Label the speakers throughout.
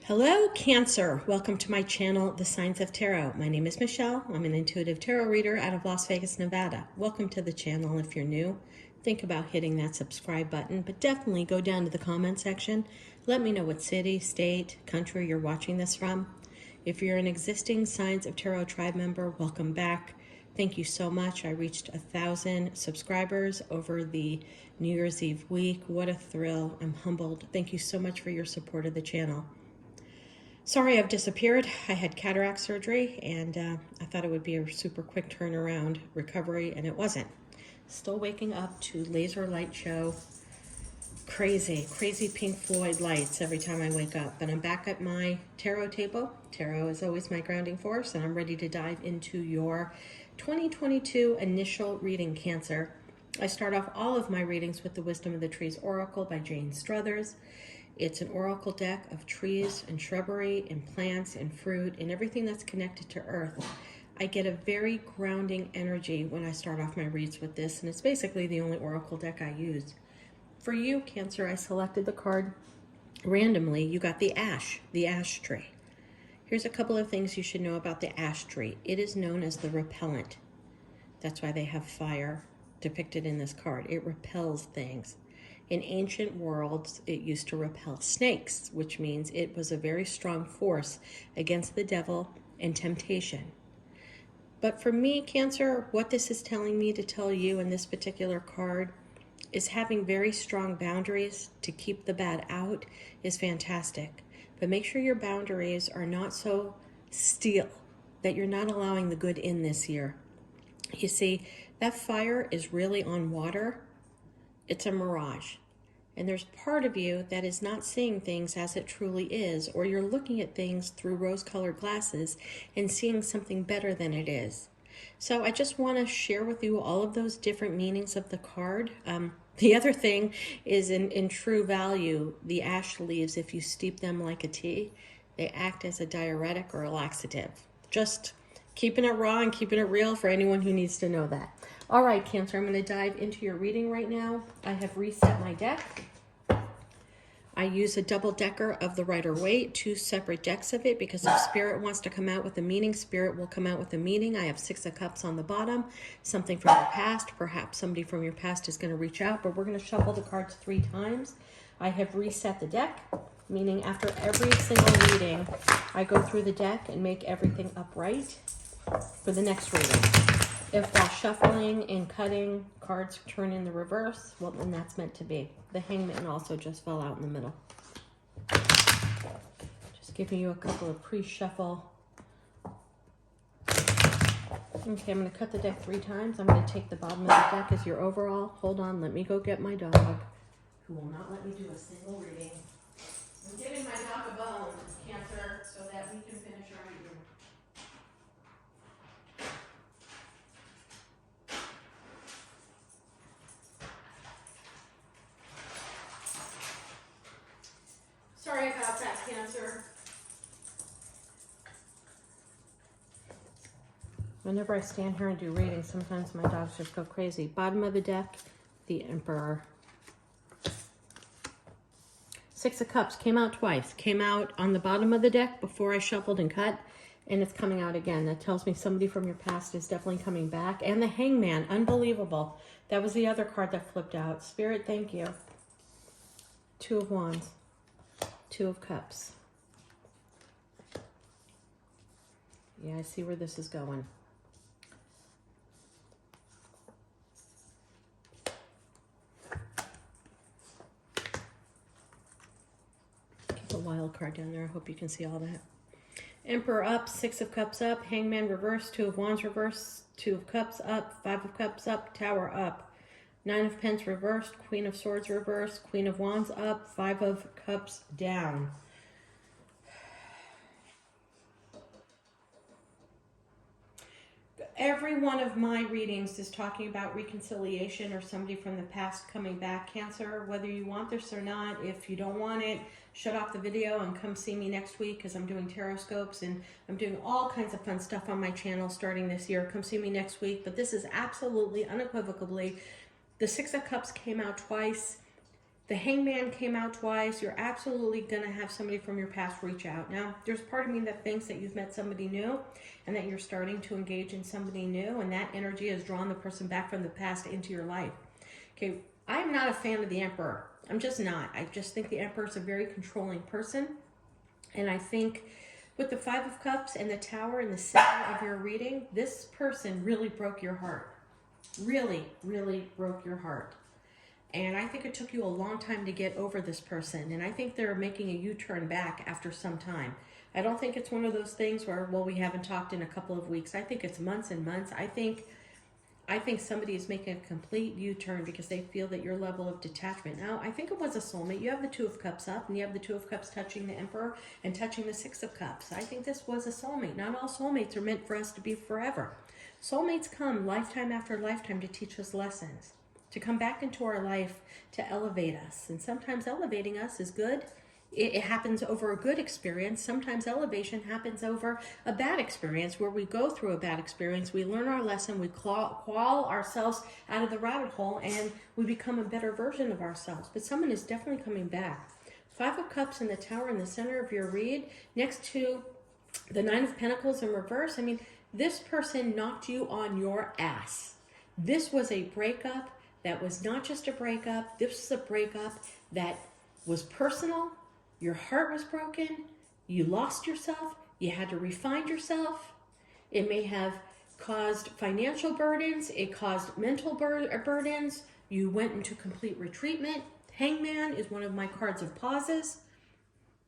Speaker 1: Hello, Cancer. Welcome to my channel, The Signs of Tarot. My name is Michelle. I'm an intuitive tarot reader out of Las Vegas, Nevada. Welcome to the channel. If you're new, think about hitting that subscribe button, but definitely go down to the comment section. Let me know what city, state, country you're watching this from. If you're an existing Signs of Tarot tribe member, welcome back. Thank you so much. I reached 1,000 subscribers over the New Year's Eve week. What a thrill. I'm humbled. Thank you so much for your support of the channel. Sorry I've disappeared. I had cataract surgery and I thought it would be a super quick turnaround recovery, and it wasn't. Still waking up to laser light show. Crazy Pink Floyd lights every time I wake up. But I'm back at my tarot table. Tarot is always my grounding force, and I'm ready to dive into your 2022 initial reading, Cancer. I start off all of my readings with the Wisdom of the Trees Oracle by Jane Struthers. It's an oracle deck of trees and shrubbery and plants and fruit and everything that's connected to earth. I get a very grounding energy when I start off my reads with this, and it's basically the only oracle deck I use. For you, Cancer, I selected the card randomly. You got the ash tree. Here's a couple of things you should know about the ash tree. It is known as the repellent. That's why they have fire depicted in this card. It repels things. In ancient worlds, it used to repel snakes, which means it was a very strong force against the devil and temptation. But for me, Cancer, what this is telling me to tell you in this particular card is having very strong boundaries to keep the bad out is fantastic. But make sure your boundaries are not so steel that you're not allowing the good in this year. You see, that fire is really on water. It's a mirage. And there's part of you that is not seeing things as it truly is, or you're looking at things through rose-colored glasses and seeing something better than it is. So I just want to share with you all of those different meanings of the card. The other thing is in true value, the ash leaves, if you steep them like a tea, they act as a diuretic or a laxative. Just keeping it raw and keeping it real for anyone who needs to know that. All right, Cancer, I'm going to dive into your reading right now. I have reset my deck. I use a double decker of the Rider-Waite, 2 separate decks of it, because if Spirit wants to come out with a meaning, Spirit will come out with a meaning. I have 6 of Cups on the bottom, something from your past. Perhaps somebody from your past is going to reach out, but we're going to shuffle the cards 3 times. I have reset the deck, meaning after every single reading, I go through the deck and make everything upright for the next reading. If while shuffling and cutting, cards turn in the reverse, well, then that's meant to be. The Hangman also just fell out in the middle. Just giving you a couple of pre-shuffle. Okay, I'm going to cut the deck 3 times. I'm going to take the bottom of the deck as your overall. Hold on, let me go get my dog, who will not let me do a single reading. I'm giving my dog a bone, Cancer, so that we can finish our reading. Sorry about that, Cancer. Whenever I stand here and do readings, sometimes my dogs just go crazy. Bottom of the deck, the Emperor. 6 of Cups came out twice. Came out on the bottom of the deck before I shuffled and cut, and it's coming out again. That tells me somebody from your past is definitely coming back. And the Hangman, unbelievable. That was the other card that flipped out. Spirit, thank you. 2 of Wands. 2 of Cups. Yeah, I see where this is going. Keep a wild card down there. I hope you can see all that. Emperor up, 6 of Cups up, Hangman reverse, 2 of Wands reverse, 2 of Cups up, 5 of Cups up, Tower up. 9 of Pence reversed, Queen of Swords reversed, Queen of Wands up, 5 of Cups down. Every one of my readings is talking about reconciliation or somebody from the past coming back, Cancer, whether you want this or not. If you don't want it, shut off the video and come see me next week, because I'm doing Horoscopes and I'm doing all kinds of fun stuff on my channel starting this year. Come see me next week. But this is absolutely, unequivocally, the 6 of Cups came out twice. The Hangman came out twice. You're absolutely going to have somebody from your past reach out. Now, there's part of me that thinks that you've met somebody new and that you're starting to engage in somebody new, and that energy has drawn the person back from the past into your life. Okay, I'm not a fan of the Emperor. I'm just not. I just think the Emperor is a very controlling person. And I think with the Five of Cups and the Tower in the center of your reading, this person really broke your heart. Really, really broke your heart. And I think it took you a long time to get over this person. And I think they're making a U-turn back after some time. I don't think it's one of those things where, well, we haven't talked in a couple of weeks. I think it's months and months. I think somebody is making a complete U-turn because they feel that your level of detachment. Now, I think it was a soulmate. You have the Two of Cups up, and you have the Two of Cups touching the Emperor and touching the Six of Cups. I think this was a soulmate. Not all soulmates are meant for us to be forever. Soulmates come lifetime after lifetime to teach us lessons, to come back into our life, to elevate us. And sometimes elevating us is good. It happens over a good experience. Sometimes elevation happens over a bad experience, where we go through a bad experience, we learn our lesson, we claw ourselves out of the rabbit hole, and we become a better version of ourselves. But someone is definitely coming back. Five of Cups in the Tower in the center of your read, next to the Nine of Pentacles in reverse. I mean, this person knocked you on your ass. This was a breakup that was not just a breakup. This was a breakup that was personal. Your heart was broken. You lost yourself. You had to refine yourself. It may have caused financial burdens. It caused mental burdens. You went into complete retreatment. Hangman is one of my cards of pauses.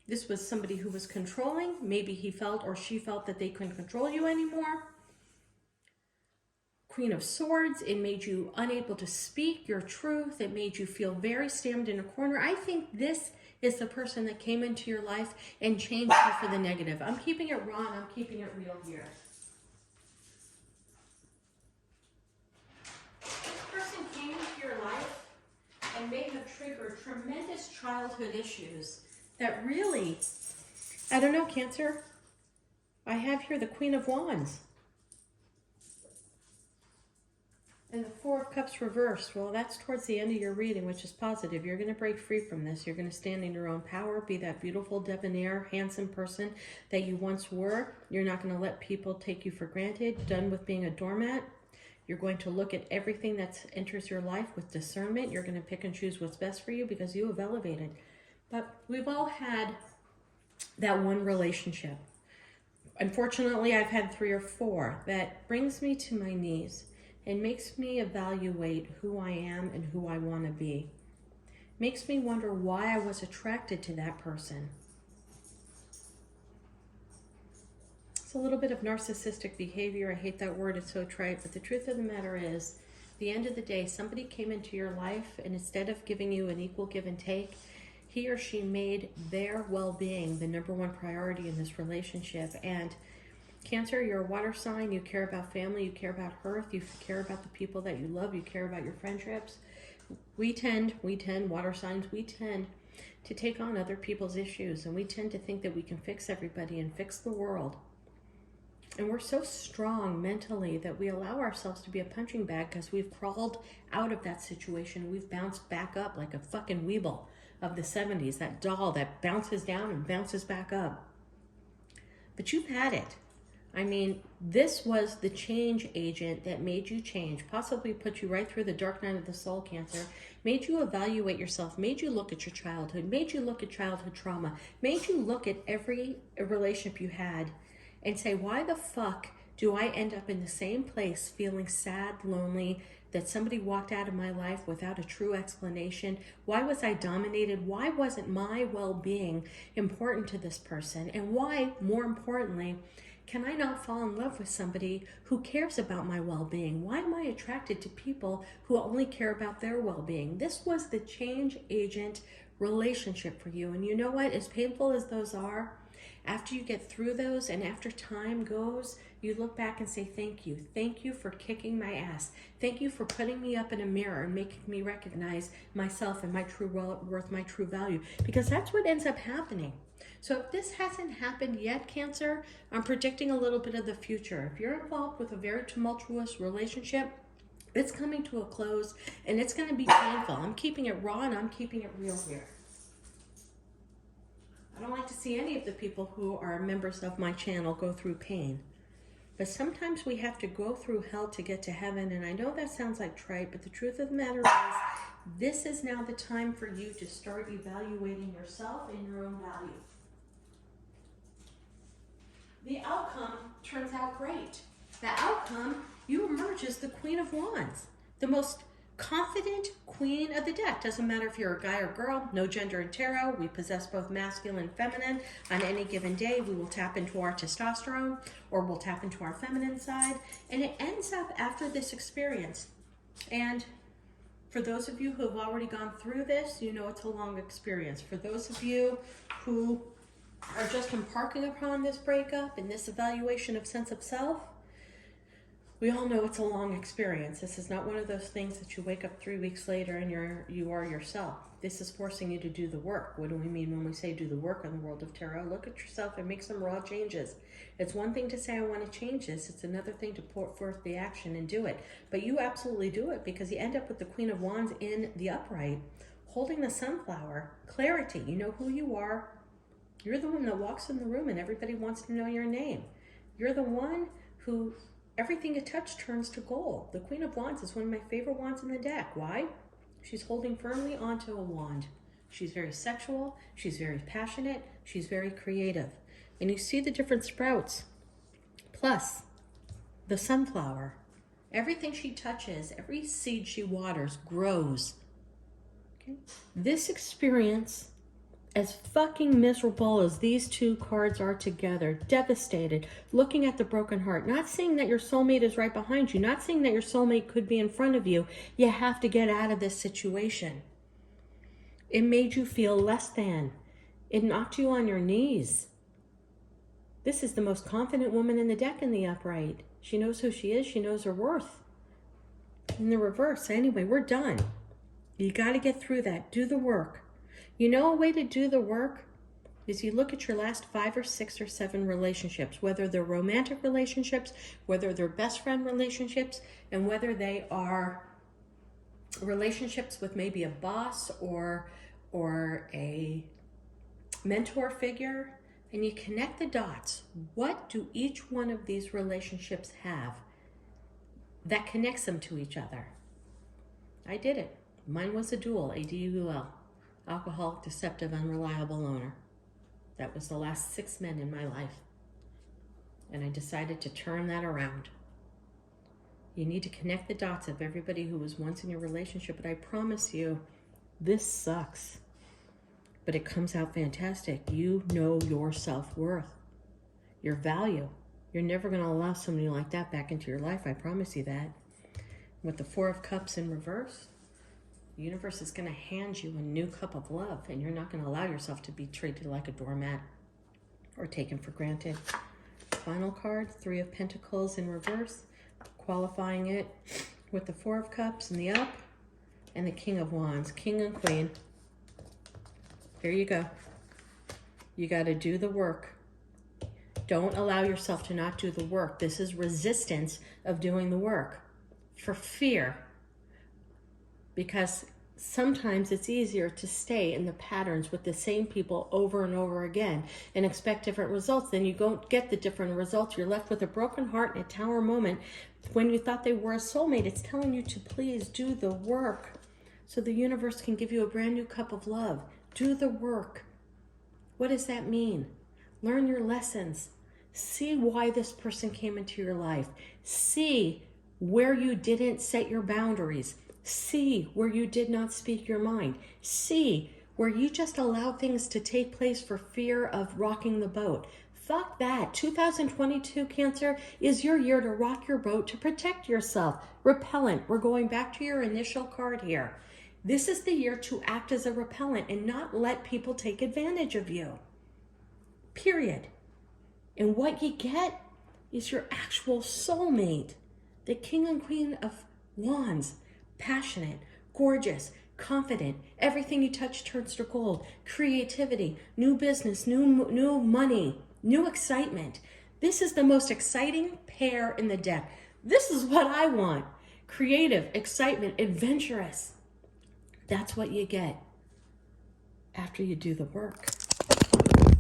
Speaker 1: This was somebody who was controlling. Maybe he felt or she felt that they couldn't control you anymore. Queen of Swords, it made you unable to speak your truth. It made you feel very slammed in a corner. I think this is the person that came into your life and changed you for the negative. I'm keeping it raw and I'm keeping it real here. This person came into your life and may have triggered tremendous childhood issues that really, I don't know, Cancer. I have here the Queen of Wands. And the Four of Cups reversed. Well, that's towards the end of your reading, which is positive. You're going to break free from this. You're going to stand in your own power, be that beautiful, debonair, handsome person that you once were. You're not going to let people take you for granted. Done with being a doormat. You're going to look at everything that enters your life with discernment. You're going to pick and choose what's best for you because you have elevated. But we've all had that one relationship. Unfortunately, I've had 3 or 4 that brings me to my knees and makes me evaluate who I am and who I want to be. Makes me wonder why I was attracted to that person. It's a little bit of narcissistic behavior. I hate that word, it's so trite, but the truth of the matter is, at the end of the day, somebody came into your life and instead of giving you an equal give and take, he or she made their well-being the #1 priority in this relationship. And Cancer, you're a water sign. You care about family. You care about hearth. You care about the people that you love. You care about your friendships. We tend, water signs, we tend to take on other people's issues. And we tend to think that we can fix everybody and fix the world. And we're so strong mentally that we allow ourselves to be a punching bag because we've crawled out of that situation. We've bounced back up like a fucking Weeble of the 70s. That doll that bounces down and bounces back up. But you've had it. I mean, this was the change agent that made you change, possibly put you right through the dark night of the soul, Cancer, made you evaluate yourself, made you look at your childhood, made you look at childhood trauma, made you look at every relationship you had and say, why the fuck do I end up in the same place feeling sad, lonely, that somebody walked out of my life without a true explanation? Why was I dominated? Why wasn't my well-being important to this person? And why, more importantly, can I not fall in love with somebody who cares about my well-being? Why am I attracted to people who only care about their well-being? This was the change agent relationship for you. And you know what? As painful as those are, after you get through those and after time goes, you look back and say, thank you. Thank you for kicking my ass. Thank you for putting me up in a mirror and making me recognize myself and my true worth, my true value. Because that's what ends up happening. So if this hasn't happened yet, Cancer, I'm predicting a little bit of the future. If you're involved with a very tumultuous relationship, It's coming to a close, and it's going to be painful. I'm keeping it raw, and I'm keeping it real here. I don't like to see any of the people who are members of my channel go through pain. But sometimes we have to go through hell to get to heaven, and I know that sounds like trite, but the truth of the matter is, this is now the time for you to start evaluating yourself and your own value. The outcome turns out great. The outcome, you emerge as the Queen of Wands, the most confident queen of the deck. Doesn't matter if you're a guy or girl, no gender in tarot. We possess both masculine and feminine. On any given day, we will tap into our testosterone or we'll tap into our feminine side. And it ends up after this experience. And for those of you who have already gone through this, you know it's a long experience. For those of you who are just embarking upon this breakup and this evaluation of sense of self, we all know it's a long experience. This is not one of those things that you wake up 3 weeks later and you are yourself. This is forcing you to do the work. What do we mean when we say do the work in the world of tarot? Look at yourself and make some raw changes. It's one thing to say, I want to change this. It's another thing to put forth the action and do it. But you absolutely do it, because you end up with the Queen of Wands in the upright, holding the sunflower. Clarity. You know who you are. You're the one that walks in the room and everybody wants to know your name. You're the one who everything you touch turns to gold. The Queen of Wands is one of my favorite wands in the deck. Why? She's holding firmly onto a wand. She's very sexual. She's very passionate. She's very creative. And you see the different sprouts. Plus, the sunflower. Everything she touches, every seed she waters, grows. Okay? This experience, as fucking miserable as these two cards are together, devastated, looking at the broken heart, not saying that your soulmate is right behind you, not saying that your soulmate could be in front of you. You have to get out of this situation. It made you feel less than. It knocked you on your knees. This is the most confident woman in the deck in the upright. She knows who she is. She knows her worth. In the reverse, anyway, we're done. You got to get through that. Do the work. You know, a way to do the work is you look at your last 5 or 6 or 7 relationships, whether they're romantic relationships, whether they're best friend relationships, and whether they are relationships with maybe a boss or a mentor figure, and you connect the dots. What do each one of these relationships have that connects them to each other? I did it. Mine was a dual, A-D-U-L. Alcoholic, deceptive, unreliable owner. That was the last 6 men in my life. And I decided to turn that around. You need to connect the dots of everybody who was once in your relationship. But I promise you, this sucks. But it comes out fantastic. You know your self-worth, your value. You're never going to allow somebody like that back into your life. I promise you that. With the 4 of Cups in reverse, the universe is going to hand you a new cup of love, and you're not going to allow yourself to be treated like a doormat or taken for granted. Final card, 3 of Pentacles in reverse, qualifying it with the 4 of Cups in the up and the King of Wands, King and Queen. Here you go. You got to do the work. Don't allow yourself to not do the work. This is resistance of doing the work for fear. Because sometimes it's easier to stay in the patterns with the same people over and over again and expect different results. Then you don't get the different results. You're left with a broken heart and a tower moment. When you thought they were a soulmate, it's telling you to please do the work so the universe can give you a brand new cup of love. Do the work. What does that mean? Learn your lessons. See why this person came into your life. See where you didn't set your boundaries. See where you did not speak your mind. See where you just allowed things to take place for fear of rocking the boat. Fuck that. 2022 Cancer is your year to rock your boat, to protect yourself. Repellent. We're going back to your initial card here. This is the year to act as a repellent and not let people take advantage of you. Period. And what you get is your actual soulmate. The King and Queen of Wands. Passionate, gorgeous, confident. Everything you touch turns to gold. Creativity, new business, new money, new excitement. This is the most exciting pair in the deck. This is what I want. creative, excitement, adventurous. That's what you get after you do the work.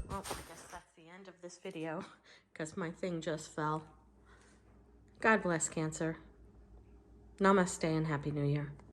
Speaker 1: Well, I guess that's the end of this video because my thing just fell. God bless Cancer. Namaste and Happy New Year.